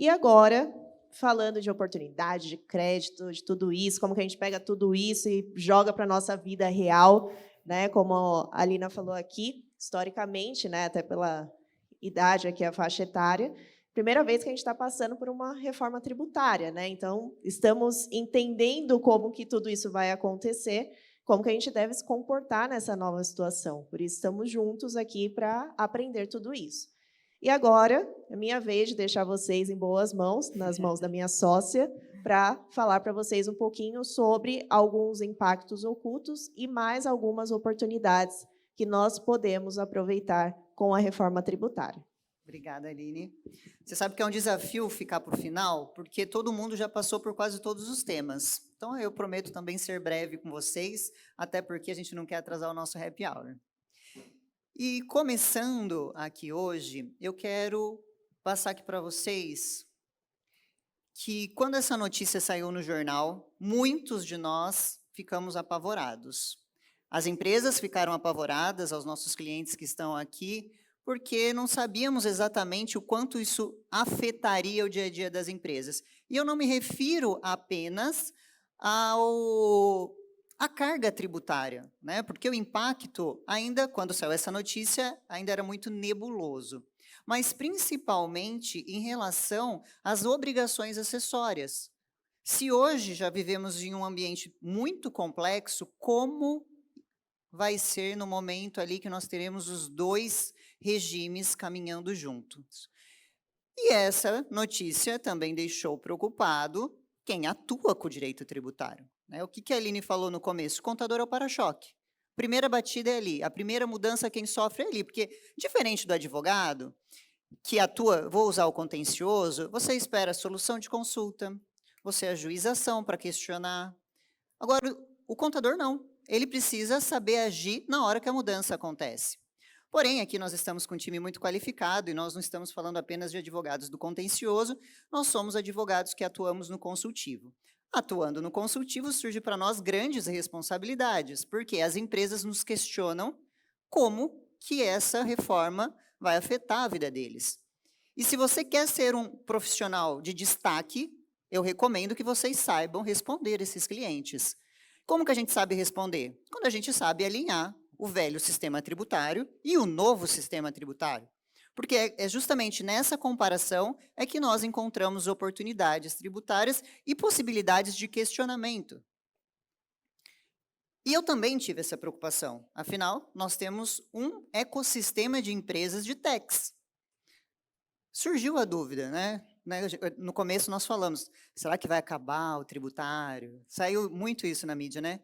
E agora, falando de oportunidade, de crédito, de tudo isso, como que a gente pega tudo isso e joga para a nossa vida real, né? Como a Alina falou aqui, historicamente, né, até pela idade aqui, a faixa etária, primeira vez que a gente está passando por uma reforma tributária, né? Então, estamos entendendo como que tudo isso vai acontecer, como que a gente deve se comportar nessa nova situação. Por isso, estamos juntos aqui para aprender tudo isso. E agora, é minha vez de deixar vocês em boas mãos, nas mãos da minha sócia, para falar para vocês um pouquinho sobre alguns impactos ocultos e mais algumas oportunidades que nós podemos aproveitar com a reforma tributária. Obrigada, Aline. Você sabe que é um desafio ficar para o final, porque todo mundo já passou por quase todos os temas. Então, eu prometo também ser breve com vocês, até porque a gente não quer atrasar o nosso happy hour. E começando aqui hoje, eu quero passar aqui para vocês que quando essa notícia saiu no jornal, muitos de nós ficamos apavorados. As empresas ficaram apavoradas, aos nossos clientes que estão aqui, porque não sabíamos exatamente o quanto isso afetaria o dia a dia das empresas. E eu não me refiro apenas à carga tributária, né? Porque o impacto, ainda quando saiu essa notícia, ainda era muito nebuloso. Mas principalmente em relação às obrigações acessórias. Se hoje já vivemos em um ambiente muito complexo, como vai ser no momento ali que nós teremos os dois regimes caminhando juntos? E essa notícia também deixou preocupado quem atua com o direito tributário, né? O que a Aline falou no começo? O contador é o para-choque. Primeira batida é ali, a primeira mudança quem sofre é ali, porque diferente do advogado, que atua, vou usar o contencioso, você espera a solução de consulta, você ajuiza ação para questionar. Agora, o contador não. Ele precisa saber agir na hora que a mudança acontece. Porém, aqui nós estamos com um time muito qualificado e nós não estamos falando apenas de advogados do contencioso, nós somos advogados que atuamos no consultivo. Atuando no consultivo, surge para nós grandes responsabilidades, porque as empresas nos questionam como que essa reforma vai afetar a vida deles. E se você quer ser um profissional de destaque, eu recomendo que vocês saibam responder esses clientes. Como que a gente sabe responder? Quando a gente sabe alinhar o velho sistema tributário e o novo sistema tributário. Porque é justamente nessa comparação é que nós encontramos oportunidades tributárias e possibilidades de questionamento. E eu também tive essa preocupação. Afinal, nós temos um ecossistema de empresas de techs. Surgiu a dúvida, né? No começo nós falamos, será que vai acabar o tributário? Saiu muito isso na mídia, né?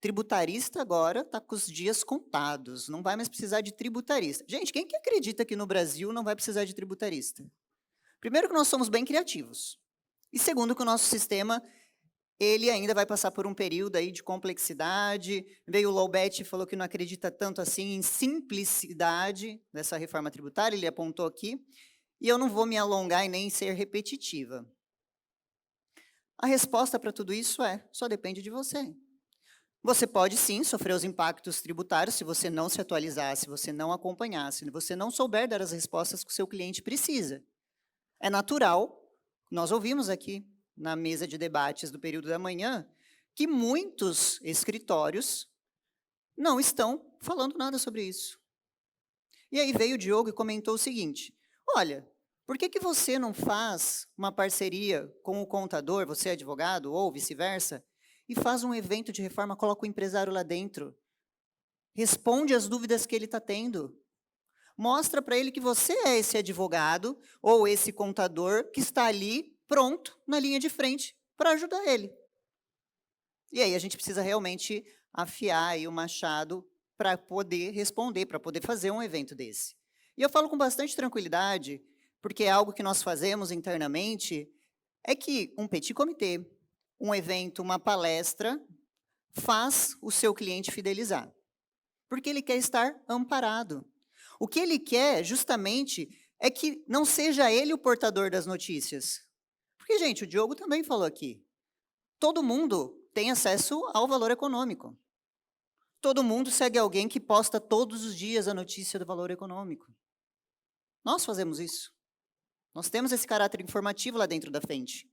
Tributarista agora está com os dias contados, não vai mais precisar de tributarista. Gente, quem que acredita que no Brasil não vai precisar de tributarista? Primeiro que nós somos bem criativos. E segundo que o nosso sistema, ele ainda vai passar por um período aí de complexidade. Veio o Loubet e falou que não acredita tanto assim em simplicidade dessa reforma tributária, ele apontou aqui. E eu não vou me alongar e nem ser repetitiva. A resposta para tudo isso é, só depende de você. Você pode sim sofrer os impactos tributários se você não se atualizar, se você não acompanhar, se você não souber dar as respostas que o seu cliente precisa. É natural, nós ouvimos aqui na mesa de debates do período da manhã, que muitos escritórios não estão falando nada sobre isso. E aí veio o Diogo e comentou o seguinte, olha, por que você não faz uma parceria com o contador, você é advogado, ou vice-versa, e faz um evento de reforma, coloca o empresário lá dentro, responde as dúvidas que ele está tendo, mostra para ele que você é esse advogado ou esse contador que está ali pronto, na linha de frente, para ajudar ele. E aí a gente precisa realmente afiar aí o machado para poder responder, para poder fazer um evento desse. E eu falo com bastante tranquilidade, porque é algo que nós fazemos internamente, é que um petit comitê, um evento, uma palestra, faz o seu cliente fidelizar. Porque ele quer estar amparado. O que ele quer, justamente, é que não seja ele o portador das notícias. Porque, gente, o Diogo também falou aqui, todo mundo tem acesso ao valor econômico. Todo mundo segue alguém que posta todos os dias a notícia do valor econômico. Nós fazemos isso. Nós temos esse caráter informativo lá dentro da frente.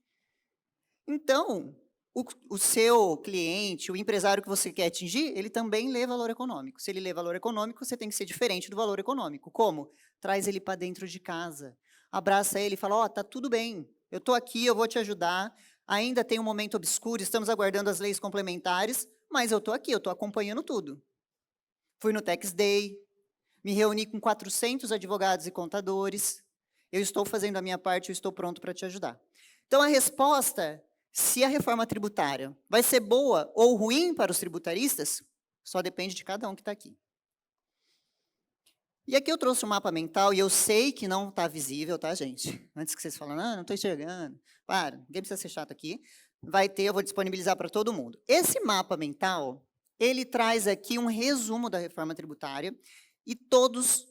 Então, o seu cliente, o empresário que você quer atingir, ele também lê valor econômico. Se ele lê valor econômico, você tem que ser diferente do valor econômico. Como? Traz ele para dentro de casa. Abraça ele e fala, ó, tá tudo bem, eu estou aqui, eu vou te ajudar. Ainda tem um momento obscuro, estamos aguardando as leis complementares, mas eu estou aqui, eu estou acompanhando tudo. Fui no Tax Day, me reuni com 400 advogados e contadores. Eu estou fazendo a minha parte, eu estou pronto para te ajudar. Então, a resposta, se a reforma tributária vai ser boa ou ruim para os tributaristas, só depende de cada um que está aqui. E aqui eu trouxe um mapa mental, e eu sei que não está visível, tá, gente? Antes que vocês falem, não estou enxergando. Para, ninguém precisa ser chato aqui. Vai ter, eu vou disponibilizar para todo mundo. Esse mapa mental, ele traz aqui um resumo da reforma tributária, e todos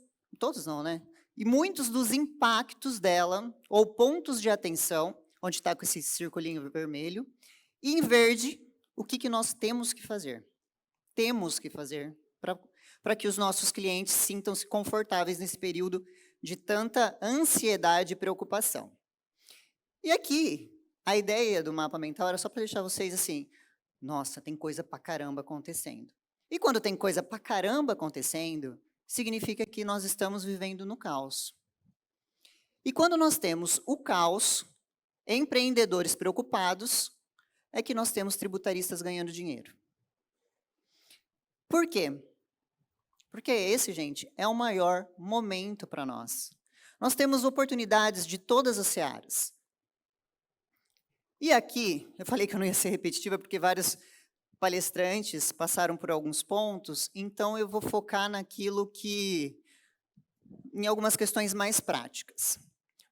não, né? E muitos dos impactos dela, ou pontos de atenção, onde está com esse circulinho vermelho, e em verde, o que nós temos que fazer. Temos que fazer para que os nossos clientes sintam-se confortáveis nesse período de tanta ansiedade e preocupação. E aqui, a ideia do mapa mental era só para deixar vocês assim, nossa, tem coisa pra caramba acontecendo. E quando tem coisa pra caramba acontecendo, significa que nós estamos vivendo no caos. E quando nós temos o caos, empreendedores preocupados, é que nós temos tributaristas ganhando dinheiro. Por quê? Porque esse, gente, é o maior momento para nós. Nós temos oportunidades de todas as searas. E aqui, eu falei que eu não ia ser repetitiva, porque vários palestrantes passaram por alguns pontos, então eu vou focar naquilo que, em algumas questões mais práticas.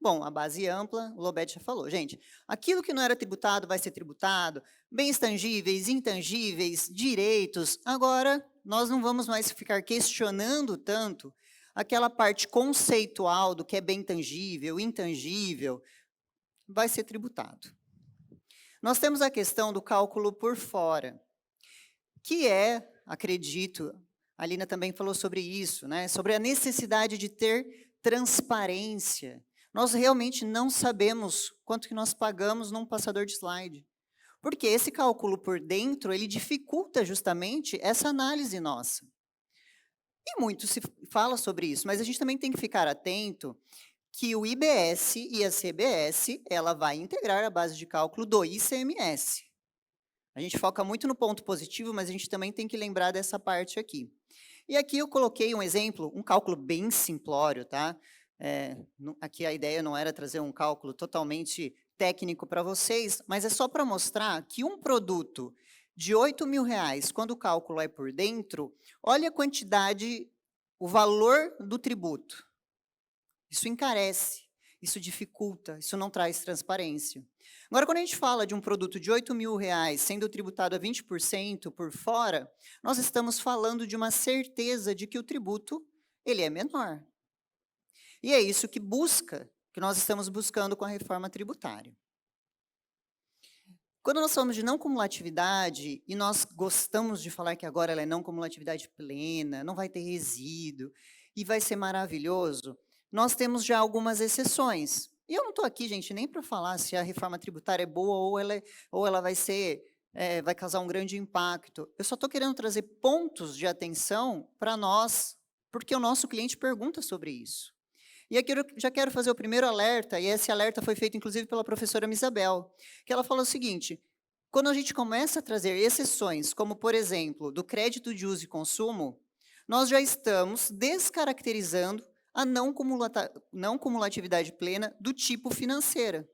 Bom, a base ampla, o Lobete já falou. Gente, aquilo que não era tributado vai ser tributado, bens tangíveis, intangíveis, direitos. Agora, nós não vamos mais ficar questionando tanto aquela parte conceitual do que é bem tangível, intangível, vai ser tributado. Nós temos a questão do cálculo por fora, que é, acredito, a Lina também falou sobre isso, né? Sobre a necessidade de ter transparência. Nós realmente não sabemos quanto que nós pagamos num passador de slide. Porque esse cálculo por dentro, ele dificulta justamente essa análise nossa. E muito se fala sobre isso, mas a gente também tem que ficar atento que o IBS e a CBS, ela vai integrar a base de cálculo do ICMS. A gente foca muito no ponto positivo, mas a gente também tem que lembrar dessa parte aqui. E aqui eu coloquei um exemplo, um cálculo bem simplório, tá? Aqui a ideia não era trazer um cálculo totalmente técnico para vocês, mas é só para mostrar que um produto de R$8.000, quando o cálculo é por dentro, olha a quantidade, o valor do tributo. Isso encarece, isso dificulta, isso não traz transparência. Agora, quando a gente fala de um produto de R$8.000 sendo tributado a 20% por fora, nós estamos falando de uma certeza de que o tributo ele é menor. E é isso que nós estamos buscando com a reforma tributária. Quando nós falamos de não cumulatividade, e nós gostamos de falar que agora ela é não cumulatividade plena, não vai ter resíduo, e vai ser maravilhoso, nós temos já algumas exceções. E eu não estou aqui, gente, nem para falar se a reforma tributária é boa ou ela vai causar um grande impacto. Eu só estou querendo trazer pontos de atenção para nós, porque o nosso cliente pergunta sobre isso. E aqui eu já quero fazer o primeiro alerta, e esse alerta foi feito inclusive pela professora Misabel, que ela fala o seguinte, quando a gente começa a trazer exceções, como por exemplo, do crédito de uso e consumo, nós já estamos descaracterizando a não cumulatividade plena do tipo financeira.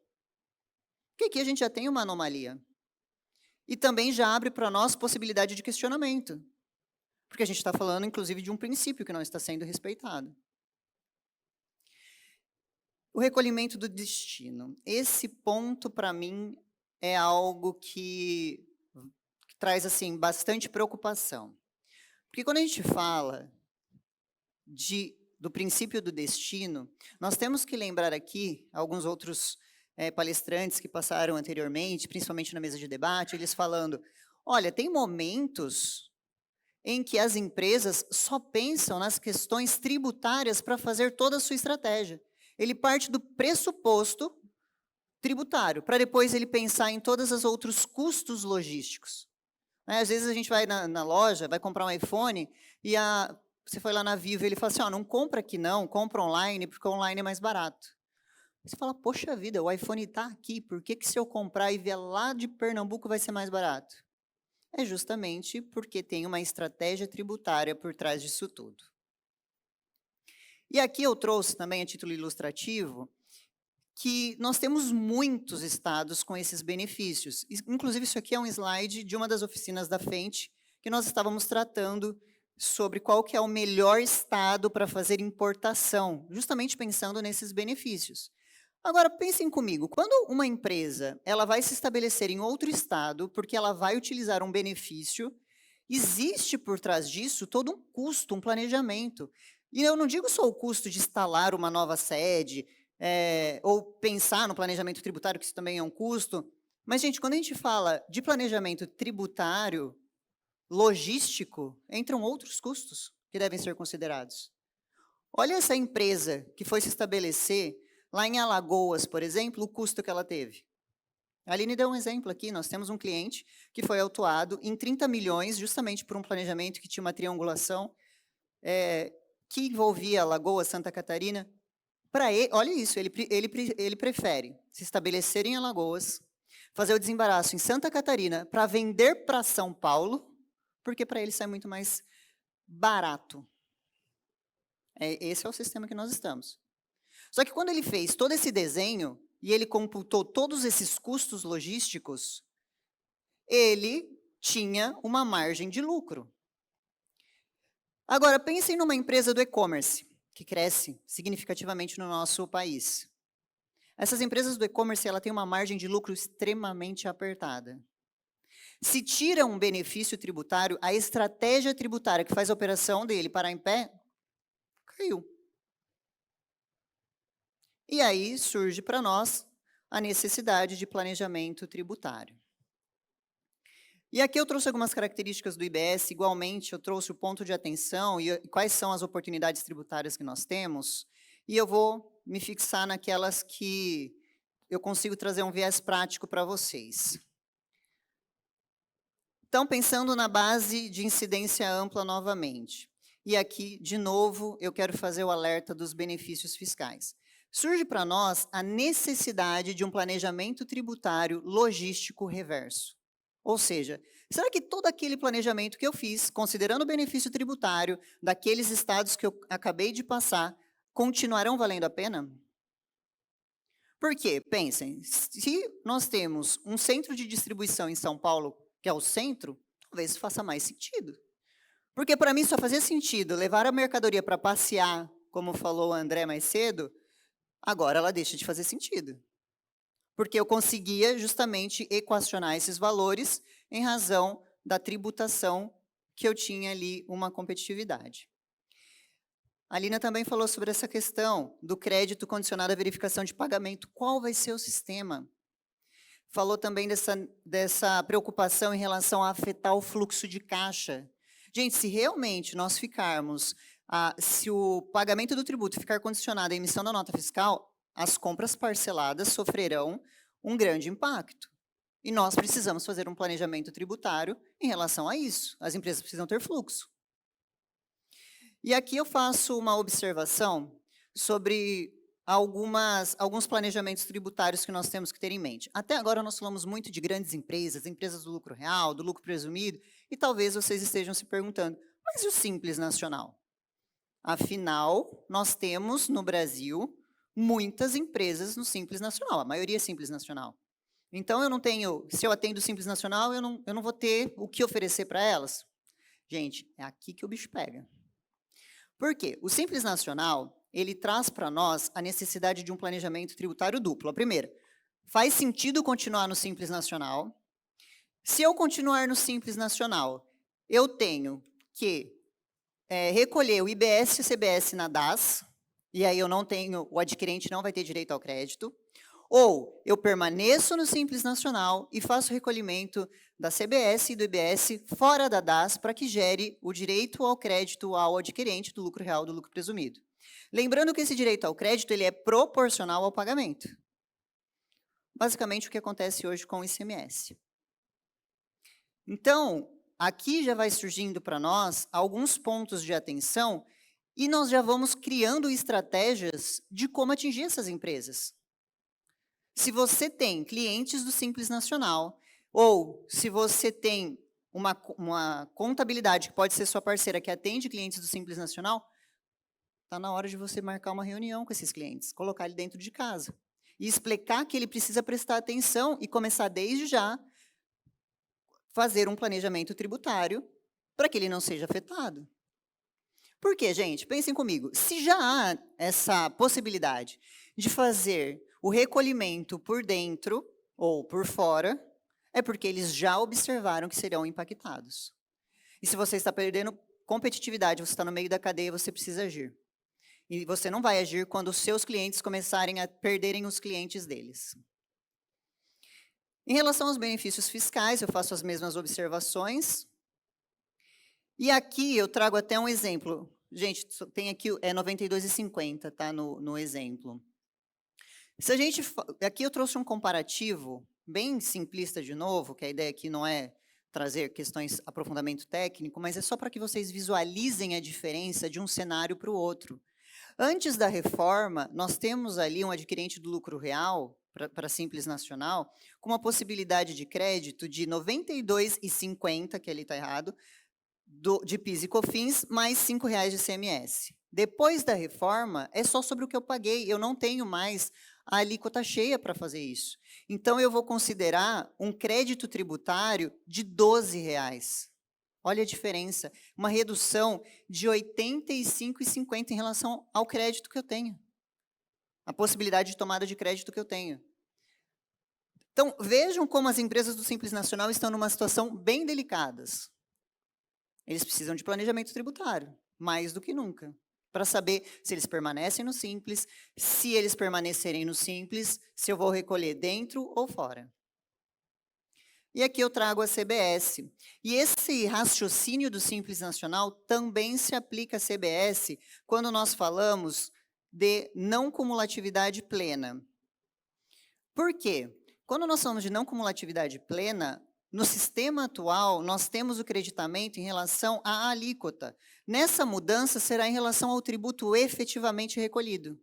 Porque aqui a gente já tem uma anomalia. E também já abre para nós possibilidade de questionamento. Porque a gente está falando, inclusive, de um princípio que não está sendo respeitado. O recolhimento do destino. Esse ponto, para mim, é algo que traz assim, bastante preocupação. Porque quando a gente fala do princípio do destino, nós temos que lembrar aqui, alguns outros palestrantes que passaram anteriormente, principalmente na mesa de debate, eles falando, olha, tem momentos em que as empresas só pensam nas questões tributárias para fazer toda a sua estratégia. ele parte do pressuposto tributário, para depois ele pensar em todos os outros custos logísticos. Às vezes a gente vai na loja, vai comprar um iPhone, e você foi lá na Vivo e ele fala assim, não compra aqui não, compra online, porque online é mais barato. Você fala, poxa vida, o iPhone está aqui, por que se eu comprar e vier lá de Pernambuco vai ser mais barato? É justamente porque tem uma estratégia tributária por trás disso tudo. E aqui eu trouxe também, a título ilustrativo, que nós temos muitos estados com esses benefícios. Inclusive, isso aqui é um slide de uma das oficinas da Fendt, que nós estávamos tratando sobre qual que é o melhor estado para fazer importação, justamente pensando nesses benefícios. Agora, pensem comigo, quando uma empresa ela vai se estabelecer em outro estado, porque ela vai utilizar um benefício, existe por trás disso todo um custo, um planejamento. E eu não digo só o custo de instalar uma nova sede, ou pensar no planejamento tributário, que isso também é um custo. Mas, gente, quando a gente fala de planejamento tributário, logístico, entram outros custos que devem ser considerados. Olha essa empresa que foi se estabelecer lá em Alagoas, por exemplo, o custo que ela teve. A Aline deu um exemplo aqui, nós temos um cliente que foi autuado em 30 milhões, justamente por um planejamento que tinha uma triangulação, que envolvia Alagoas, Santa Catarina. Para ele, olha isso, ele prefere se estabelecer em Alagoas, fazer o desembaraço em Santa Catarina para vender para São Paulo, porque para ele sai muito mais barato. Esse é o sistema que nós estamos. Só que quando ele fez todo esse desenho e ele computou todos esses custos logísticos, ele tinha uma margem de lucro. Agora, pensem numa empresa do e-commerce, que cresce significativamente no nosso país. Essas empresas do e-commerce têm uma margem de lucro extremamente apertada. Se tira um benefício tributário, a estratégia tributária que faz a operação dele parar em pé, caiu. E aí surge para nós a necessidade de planejamento tributário. E aqui eu trouxe algumas características do IBS, igualmente eu trouxe o ponto de atenção e quais são as oportunidades tributárias que nós temos, e eu vou me fixar naquelas que eu consigo trazer um viés prático para vocês. Então, pensando na base de incidência ampla novamente, e aqui, de novo, eu quero fazer o alerta dos benefícios fiscais. Surge para nós a necessidade de um planejamento tributário logístico reverso. Ou seja, será que todo aquele planejamento que eu fiz, considerando o benefício tributário daqueles estados que eu acabei de passar, continuarão valendo a pena? Por quê? Pensem, se nós temos um centro de distribuição em São Paulo, que é o centro, talvez faça mais sentido. Porque para mim só fazia sentido levar a mercadoria para passear, como falou o André mais cedo, agora ela deixa de fazer sentido. Porque eu conseguia justamente equacionar esses valores em razão da tributação que eu tinha ali uma competitividade. A Alina também falou sobre essa questão do crédito condicionado à verificação de pagamento. Qual vai ser o sistema? Falou também dessa preocupação em relação a afetar o fluxo de caixa. Gente, se realmente nós ficarmos, se o pagamento do tributo ficar condicionado à emissão da nota fiscal, as compras parceladas sofrerão um grande impacto. E nós precisamos fazer um planejamento tributário em relação a isso. As empresas precisam ter fluxo. E aqui eu faço uma observação sobre alguns planejamentos tributários que nós temos que ter em mente. Até agora nós falamos muito de grandes empresas, empresas do lucro real, do lucro presumido, e talvez vocês estejam se perguntando, mas e o Simples Nacional? Afinal, nós temos no Brasil muitas empresas no Simples Nacional, a maioria é Simples Nacional. Então, se eu atendo o Simples Nacional, eu não vou ter o que oferecer para elas. Gente, é aqui que o bicho pega. Por quê? O Simples Nacional, ele traz para nós a necessidade de um planejamento tributário duplo. A primeira, faz sentido continuar no Simples Nacional? Se eu continuar no Simples Nacional, eu tenho que recolher o IBS e o CBS na DAS, e aí o adquirente não vai ter direito ao crédito, ou eu permaneço no Simples Nacional e faço o recolhimento da CBS e do IBS fora da DAS para que gere o direito ao crédito ao adquirente do lucro real do lucro presumido. Lembrando que esse direito ao crédito ele é proporcional ao pagamento. Basicamente, o que acontece hoje com o ICMS. Então, aqui já vai surgindo para nós alguns pontos de atenção e nós já vamos criando estratégias de como atingir essas empresas. Se você tem clientes do Simples Nacional, ou se você tem uma contabilidade que pode ser sua parceira que atende clientes do Simples Nacional, está na hora de você marcar uma reunião com esses clientes, colocar ele dentro de casa e explicar que ele precisa prestar atenção e começar desde já fazer um planejamento tributário para que ele não seja afetado. Por quê, gente? Pensem comigo. Se já há essa possibilidade de fazer o recolhimento por dentro ou por fora, é porque eles já observaram que serão impactados. E se você está perdendo competitividade, você está no meio da cadeia, você precisa agir. E você não vai agir quando os seus clientes começarem a perderem os clientes deles. Em relação aos benefícios fiscais, eu faço as mesmas observações. E aqui eu trago até um exemplo. Gente, tem aqui 92,50, tá, no exemplo. Se a gente, aqui eu trouxe um comparativo bem simplista de novo, que a ideia aqui não é trazer questões aprofundamento técnico, mas é só para que vocês visualizem a diferença de um cenário para o outro. Antes da reforma, nós temos ali um adquirente do lucro real, para Simples Nacional, com uma possibilidade de crédito de R$ 92,50, que ali está errado, de PIS e COFINS, mais R$ 5,00 de ICMS. Depois da reforma, é só sobre o que eu paguei, eu não tenho mais a alíquota cheia para fazer isso. Então, eu vou considerar um crédito tributário de R$ 12,00. Olha a diferença, uma redução de R$ 85,50 em relação ao crédito que eu tenho. A possibilidade de tomada de crédito que eu tenho. Então, vejam como as empresas do Simples Nacional estão numa situação bem delicada. Eles precisam de planejamento tributário, mais do que nunca, para saber se eles permanecem no Simples, se eles permanecerem no Simples, se eu vou recolher dentro ou fora. E aqui eu trago a CBS. E esse raciocínio do Simples Nacional também se aplica à CBS quando nós falamos de não cumulatividade plena. Por quê? Quando nós falamos de não cumulatividade plena, no sistema atual, nós temos o creditamento em relação à alíquota. Nessa mudança, será em relação ao tributo efetivamente recolhido.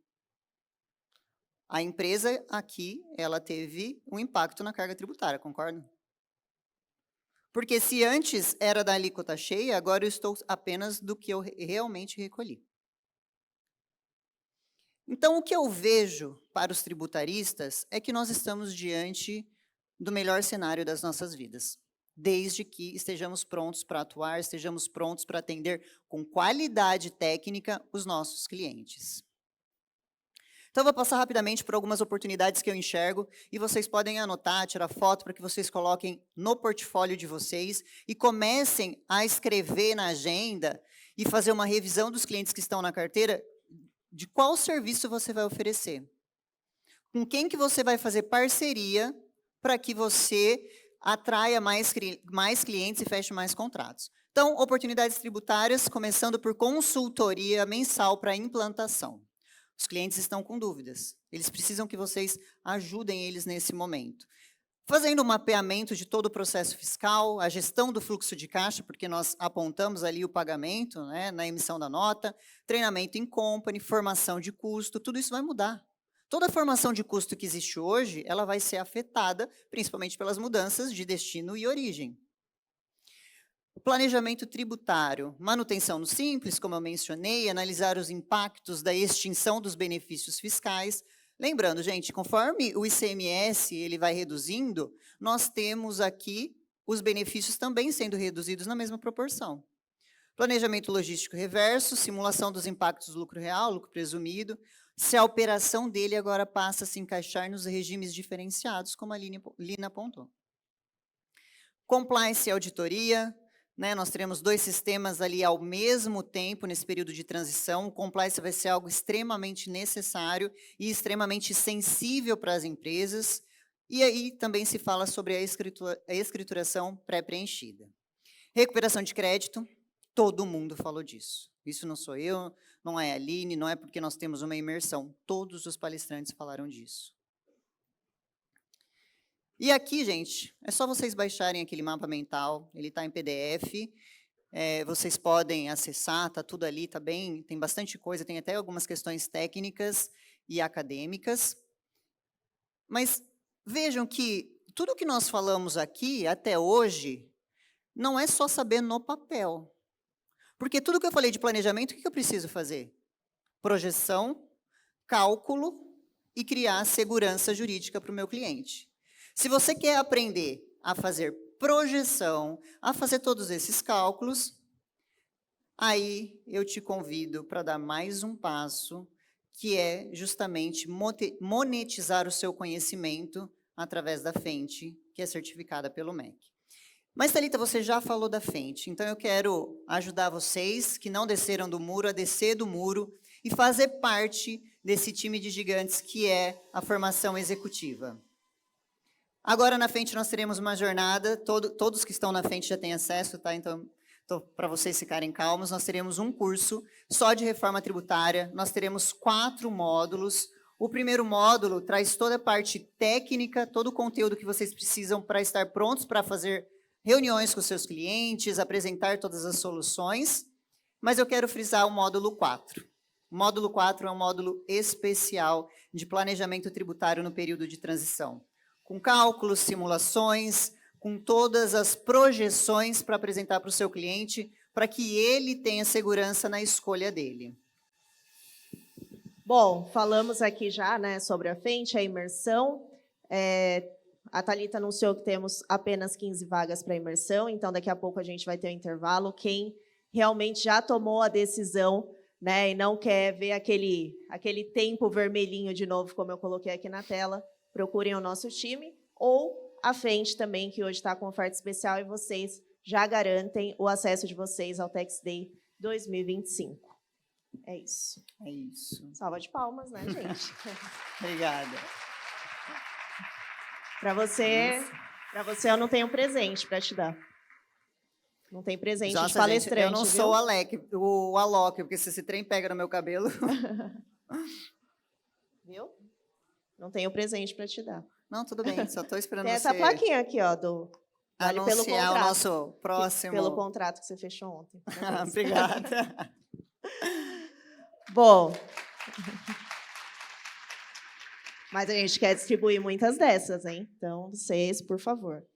A empresa aqui, ela teve um impacto na carga tributária, concorda? Porque se antes era da alíquota cheia, agora eu estou apenas do que eu realmente recolhi. Então, o que eu vejo para os tributaristas é que nós estamos diante do melhor cenário das nossas vidas, desde que estejamos prontos para atuar, estejamos prontos para atender com qualidade técnica os nossos clientes. Então, eu vou passar rapidamente por algumas oportunidades que eu enxergo e vocês podem anotar, tirar foto para que vocês coloquem no portfólio de vocês e comecem a escrever na agenda e fazer uma revisão dos clientes que estão na carteira de qual serviço você vai oferecer. Com quem que você vai fazer parceria para que você atraia mais clientes e feche mais contratos. Então, oportunidades tributárias, começando por consultoria mensal para implantação. Os clientes estão com dúvidas, eles precisam que vocês ajudem eles nesse momento. Fazendo um mapeamento de todo o processo fiscal, a gestão do fluxo de caixa, porque nós apontamos ali o pagamento, né, na emissão da nota, treinamento em company, formação de custo, tudo isso vai mudar. Toda a formação de custo que existe hoje, ela vai ser afetada, principalmente pelas mudanças de destino e origem. Planejamento tributário, manutenção no Simples, como eu mencionei, analisar os impactos da extinção dos benefícios fiscais. Lembrando, gente, conforme o ICMS ele vai reduzindo, nós temos aqui os benefícios também sendo reduzidos na mesma proporção. Planejamento logístico reverso, simulação dos impactos do lucro real, lucro presumido, se a operação dele agora passa a se encaixar nos regimes diferenciados, como a Lina apontou. Compliance e auditoria, né, nós teremos dois sistemas ali ao mesmo tempo nesse período de transição. O compliance vai ser algo extremamente necessário e extremamente sensível para as empresas. E aí também se fala sobre a escrituração pré-preenchida. Recuperação de crédito. Todo mundo falou disso. Isso não sou eu, não é a Aline, não é porque nós temos uma imersão. Todos os palestrantes falaram disso. E aqui, gente, é só vocês baixarem aquele mapa mental, ele está em PDF, vocês podem acessar, está tudo ali, está bem, tem bastante coisa, tem até algumas questões técnicas e acadêmicas. Mas vejam que tudo que nós falamos aqui, até hoje, não é só saber no papel. Porque tudo que eu falei de planejamento, o que eu preciso fazer? Projeção, cálculo e criar segurança jurídica para o meu cliente. Se você quer aprender a fazer projeção, a fazer todos esses cálculos, aí eu te convido para dar mais um passo, que é justamente monetizar o seu conhecimento através da Fenty, que é certificada pelo MEC. Mas, Thalita, você já falou da Fenty, então eu quero ajudar vocês que não desceram do muro a descer do muro e fazer parte desse time de gigantes que é a formação executiva. Agora, na Fenty, nós teremos uma jornada, todos que estão na Fenty já têm acesso, tá? Então, para vocês ficarem calmos, nós teremos um curso só de reforma tributária, nós teremos 4 módulos. O primeiro módulo traz toda a parte técnica, todo o conteúdo que vocês precisam para estar prontos para fazer reuniões com seus clientes, apresentar todas as soluções, mas eu quero frisar o módulo 4. O módulo 4 é um módulo especial de planejamento tributário no período de transição, com cálculos, simulações, com todas as projeções para apresentar para o seu cliente, para que ele tenha segurança na escolha dele. Bom, falamos aqui já, né, sobre a Fenty, a imersão. A Thalita anunciou que temos apenas 15 vagas para imersão, então daqui a pouco a gente vai ter um intervalo. Quem realmente já tomou a decisão, né, e não quer ver aquele tempo vermelhinho de novo, como eu coloquei aqui na tela, procurem o nosso time, ou a Fenty também, que hoje está com oferta especial, e vocês já garantem o acesso de vocês ao Tax Day 2025. É isso. É isso. Salva de palmas, né, gente? Obrigada. Para você eu não tenho presente para te dar. Não tem presente de palestrante, gente, eu não viu? sou o Alok, porque se esse trem pega no meu cabelo... Viu? Não tenho presente para te dar. Não, tudo bem, só estou esperando tem você... essa plaquinha aqui, ó, do... Vale pelo contrato. o nosso próximo... Pelo contrato que você fechou ontem. Obrigada. Bom... Mas a gente quer distribuir muitas dessas, hein? Então, vocês, por favor.